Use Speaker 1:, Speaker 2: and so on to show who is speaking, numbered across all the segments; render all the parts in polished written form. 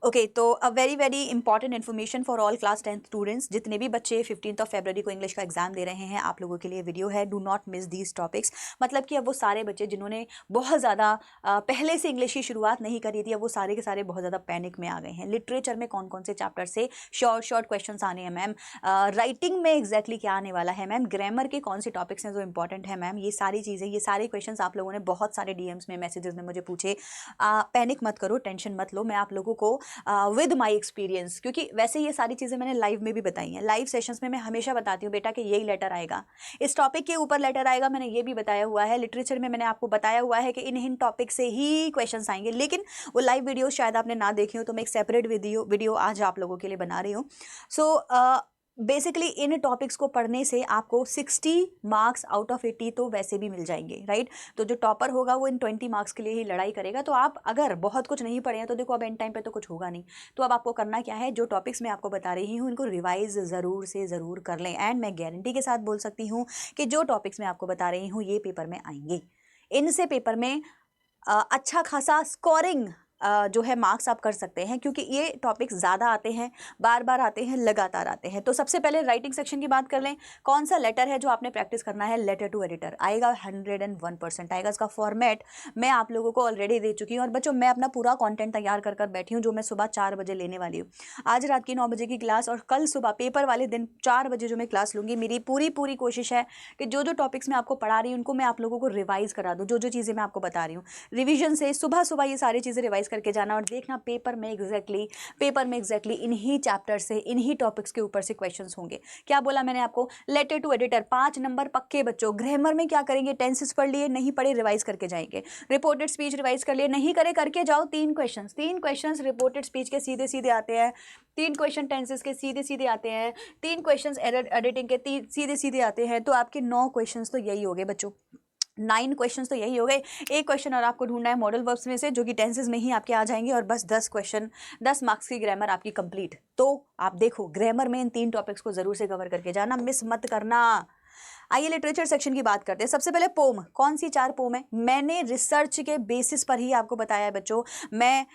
Speaker 1: Okay तो a very very important information for all class 10th students, जितने भी बच्चे 15 फरवरी को इंग्लिश का एग्जाम दे रहे हैं, आप लोगों के लिए वीडियो है। Do not miss these topics. मतलब कि अब वो सारे बच्चे जिन्होंने बहुत ज़्यादा पहले से इंग्लिश की शुरुआत नहीं करी थी, अब वो सारे के सारे बहुत ज़्यादा पैनिक में आ गए हैं। लिटरेचर में कौन कौन से चैप्टर से शॉर्ट क्वेश्चन आने हैं मैम, राइटिंग में एग्जैक्टली क्या आने वाला है मैम, ग्रामर के कौन से टॉपिक्स हैं जो इंपॉर्टेंट है मैम, ये सारी चीज़ें, ये सारे क्वेश्चन आप लोगों ने बहुत सारे डीएम्स में, मैसेजेस में मुझे पूछे। पैनिक मत करो, टेंशन मत लो, मैं आप लोगों को विद माय एक्सपीरियंस, क्योंकि वैसे ये सारी चीज़ें मैंने लाइव में भी बताई हैं। लाइव सेशंस में मैं हमेशा बताती हूँ बेटा कि यही लेटर आएगा, इस टॉपिक के ऊपर लेटर आएगा, मैंने ये भी बताया हुआ है। लिटरेचर में मैंने आपको बताया हुआ है कि इन टॉपिक से ही क्वेश्चंस आएंगे, लेकिन वो लाइव वीडियो शायद आपने ना देखी हो, तो मैं एक सेपरेट वीडियो आज आप लोगों के लिए बना रही हूँ। सो बेसिकली इन टॉपिक्स को पढ़ने से आपको 60 मार्क्स आउट ऑफ 80 तो वैसे भी मिल जाएंगे, राइट। तो जो टॉपर होगा वो इन 20 मार्क्स के लिए ही लड़ाई करेगा। तो आप अगर बहुत कुछ नहीं पढ़े हैं तो देखो अब एंड टाइम पे तो कुछ होगा नहीं, तो अब आपको करना क्या है, जो टॉपिक्स मैं आपको बता रही हूँ इनको रिवाइज ज़रूर से ज़रूर कर लें। एंड मैं गारंटी के साथ बोल सकती हूँ कि जो टॉपिक्स मैं आपको बता रही हूँ ये पेपर में आएंगे, इनसे पेपर में अच्छा खासा स्कोरिंग जो है मार्क्स आप कर सकते हैं, क्योंकि ये टॉपिक्स ज़्यादा आते हैं, बार बार आते हैं, लगातार आते हैं। तो सबसे पहले राइटिंग सेक्शन की बात कर लें। कौन सा लेटर है जो आपने प्रैक्टिस करना है, लेटर टू एडिटर आएगा, 101% आएगा। इसका फॉर्मेट मैं आप लोगों को ऑलरेडी दे चुकी हूँ। और बच्चों मैं अपना पूरा कंटेंट तैयार कर कर बैठी हूँ, जो मैं सुबह 4 बजे लेने वाली हूँ। आज रात की 9 बजे की क्लास और कल सुबह पेपर वाले दिन 4 बजे जो मैं क्लास लूँगी। मेरी पूरी कोशिश है कि जो टॉपिक्स मैं आपको पढ़ा रही हूँ उनको मैं आप लोगों को रिवाइज़ करा दूँ। जो चीज़ें मैं आपको बता रही हूँ, रिविजन से सुबह ये सारी चीज़ें रिवाइज करके जाना, और देखना पेपर में एग्जैक्टली इन्हीं चैप्टर से, इन्हीं टॉपिक्स के ऊपर से क्वेश्चंस होंगे। क्या बोला मैंने आपको, लेटर टू एडिटर 5 नंबर पक्के बच्चों। ग्रामर में क्या करेंगे, टेंसेस पढ़ लिए, नहीं पढ़े रिवाइज करके जाएंगे। रिपोर्टेड स्पीच रिवाइज कर लिए, नहीं करे करके जाओ। 3 क्वेश्चंस रिपोर्टेड स्पीच के सीधे सीधे आते हैं, 3 क्वेश्चन टेंसेस के सीधे सीधे आते हैं, 3 क्वेश्चन एडिटिंग के सीधे सीधे आते हैं। तो आपके 9 क्वेश्चन तो यही हो गए बच्चों, 9 क्वेश्चंस तो यही हो गए। एक क्वेश्चन और आपको ढूंढना है मॉडल वर्ब्स में से, जो कि टेंसेस में ही आपके आ जाएंगे, और बस 10 मार्क्स की ग्रामर आपकी कंप्लीट। तो आप देखो ग्रामर में इन 3 टॉपिक्स को जरूर से कवर करके जाना, मिस मत करना। आइए लिटरेचर सेक्शन की बात करते हैं। सबसे पहले पोम, कौन सी 4 पोम है, मैंने रिसर्च के बेसिस पर ही आपको बताया है बच्चों। मैं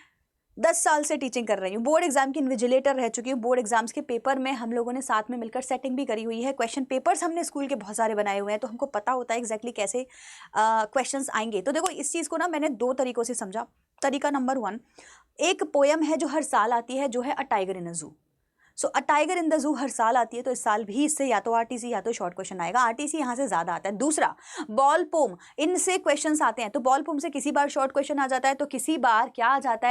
Speaker 1: 10 साल से टीचिंग कर रही हूँ, बोर्ड एग्जाम की इन्विजिलेटर रह चुकी हूँ। बोर्ड एग्जाम्स के पेपर में हम लोगों ने साथ में मिलकर सेटिंग भी करी हुई है। क्वेश्चन पेपर्स हमने स्कूल के बहुत सारे बनाए हुए हैं, तो हमको पता होता है एग्जैक्टली कैसे क्वेश्चंस आएंगे। तो देखो इस चीज़ को ना मैंने 2 तरीकों से समझा। तरीका नंबर 1, एक पोयम है जो हर साल आती है, जो है a tiger in a zoo. So a tiger in the zoo हर साल आती है, तो इस साल भी इससे या तो आरटीसी या तो शॉर्ट क्वेश्चन आएगा। आरटीसी यहाँ से ज्यादा आता है। दूसरा, बॉल पोम, इनसे क्वेश्चंस आते हैं। तो बॉल पोम से किसी बार शॉर्ट क्वेश्चन आ जाता है, तो किसी बार क्या आ जाता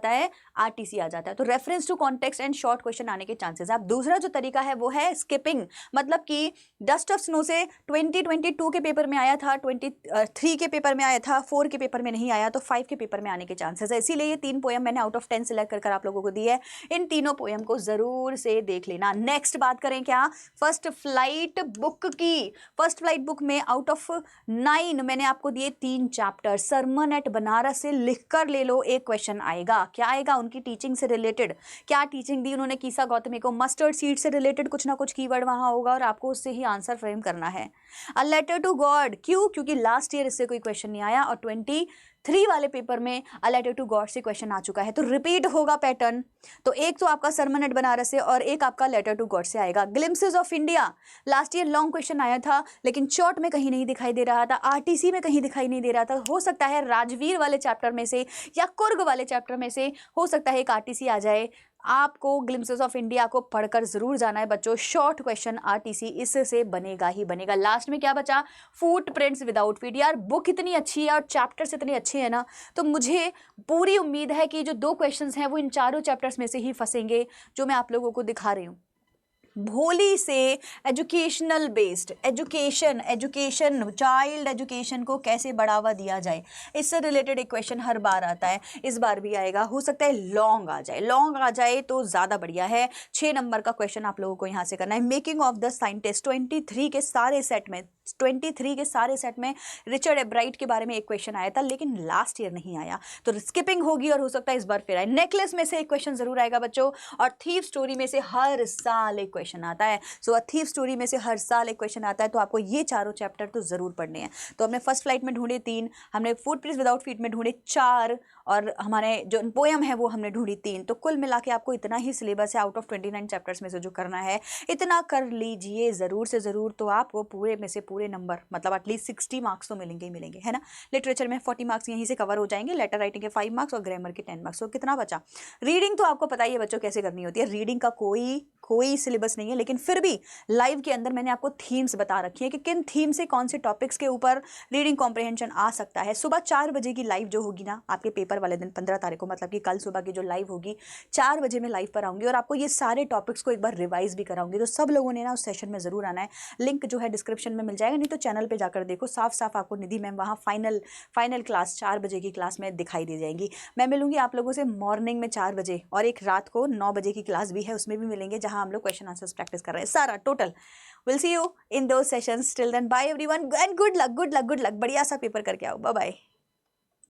Speaker 1: है, आरटीसी आ जाता है। तो reference to context and short question आने के चांसेस है। अब दूसरा जो तरीका है वो है स्किपिंग, मतलब कि डस्ट ऑफ स्नो से 2022 के पेपर में आया था, 23 के पेपर में आया था, 4 के पेपर में नहीं आया, तो 5 के पेपर में आने के चांसेस है। इसीलिए ये 3 पोएम मैंने आउट ऑफ 10 सिलेक्ट कर आप लोगों को दी है। इन तीनों पोएम को जरूर से देख लेना। नेक्स्ट बात करें क्या, फर्स्ट फ्लाइट बुक की। फर्स्ट फ्लाइट बुक में आउट ऑफ 9 मैंने आपको दिए 3 चैप्टर। सरमन एट बनारस से लिख कर ले लो, एक क्वेश्चन आएगा। क्या आएगा, उनकी टीचिंग से रिलेटेड, क्या टीचिंग दी उन्होंने कीसा गौतमी को, मस्टर्ड सीड से रिलेटेड कुछ ना कुछ कीवर्ड वहां होगा, और आपको उससे ही आंसर फ्रेम करना है। अ लेटर टू गॉड, क्यों, क्योंकि लास्ट ईयर इससे कोई क्वेश्चन नहीं आया, और 23 वाले पेपर में अ लेटर टू गॉड से क्वेश्चन आ चुका है, तो रिपीट होगा पैटर्न। तो एक तो आपका सरमन एट बनारस से और एक आपका लेटर टू गॉड से आएगा। Glimpses of India, last year long question आया था, लेकिन शॉर्ट में कहीं नहीं दिखाई दे रहा था, आरटीसी में कहीं दिखाई नहीं दे रहा था। हो सकता है राजवीर वाले चैप्टर में से या कुर्ग वाले चैप्टर में से हो सकता है एक आरटीसी आ जाए। आपको ग्लिम्सेस ऑफ इंडिया को पढ़कर जरूर जाना है बच्चों। शॉर्ट क्वेश्चन आरटीसी इससे बनेगा ही बनेगा। लास्ट में क्या बचा, फुटप्रिंट्स विदाउट फीट। यार बुक इतनी अच्छी है और चैप्टर्स इतने अच्छे हैं ना, तो मुझे पूरी उम्मीद है कि जो 2 क्वेश्चंस हैं वो इन चारों चैप्टर्स में से ही फंसेंगे, जो मैं आप लोगों को दिखा रही हूँ। भोली से educational based education child education को कैसे बढ़ावा दिया जाए, इससे रिलेटेड एक क्वेश्चन हर बार आता है, इस बार भी आएगा। हो सकता है लॉन्ग आ जाए तो ज़्यादा बढ़िया है। 6 नंबर का क्वेश्चन आप लोगों को यहाँ से करना है। मेकिंग ऑफ द साइंटिस्ट 23 के सारे सेट में रिचर्ड एब्राइट के बारे में एक क्वेश्चन आया था, लेकिन लास्ट ईयर नहीं आया, तो स्किपिंग होगी और हो सकता है इस बार फिर आए। नेकलेस में से एक क्वेश्चन जरूर आएगा बच्चों, और थीफ स्टोरी में से हर साल एक क्वेश्चन आता है। सो थीफ स्टोरी में से हर साल एक क्वेश्चन आता है, तो आपको ये चारों चैप्टर तो जरूर पढ़ने हैं। तो हमने फर्स्ट फ्लाइट में ढूंढे 3, हमने फुटप्रिंट्स विदाउट फीट में ढूंढे 4, और हमारे जो पोएम है वो हमने ढूंढी 3। तो कुल मिला के आपको इतना ही सिलेबस है आउट ऑफ 29 चैप्टर्स में से जो करना है, इतना कर लीजिए ज़रूर से ज़रूर। तो आपको पूरे में से पूरे नंबर मतलब एटलीस्ट 60 मार्क्स तो मिलेंगे ही मिलेंगे, है ना। लिटरेचर में 40 मार्क्स यहीं से कवर हो जाएंगे, लेटर राइटिंग के 5 मार्क्स और ग्रामर के 10 मार्क्स। तो कितना बचा? रीडिंग तो आपको पता ही है बच्चों कैसे करनी होती है, रीडिंग का कोई सिलेबस नहीं है, लेकिन फिर भी लाइव के अंदर मैंने आपको थीम्स बता रखी है कि किन थीम से कौन से टॉपिक्स के ऊपर रीडिंग कॉम्प्रिहेंशन आ सकता है। सुबह 4 बजे की लाइव जो होगी ना आपके पेपर वाले दिन 15 तारीख को, मतलब कि कल सुबह की जो लाइव होगी 4 बजे मैं लाइव पर आऊंगी और आपको ये सारे टॉपिक्स को एक बार रिवाइज भी कराऊंगी। तो सब लोगों ने ना उस सेशन में जरूर आना है। लिंक जो है डिस्क्रिप्शन में मिल जाएगा, नहीं तो चैनल पर जाकर देखो, साफ साफ आपको निधि मैम वहाँ फाइनल क्लास 4 बजे की क्लास में दिखाई दे जाएंगी। मैं मिलूंगी आप लोगों से मॉर्निंग में 4 बजे और एक रात को 9 बजे की क्लास भी है, उसमें भी मिलेंगे, जहां हम लोग क्वेश्चन आंसर्स प्रैक्टिस कर रहे हैं सारा total. Will see you in those sessions. Till then bye everyone and good luck. बढ़िया सा पेपर करके आओ। Bye bye.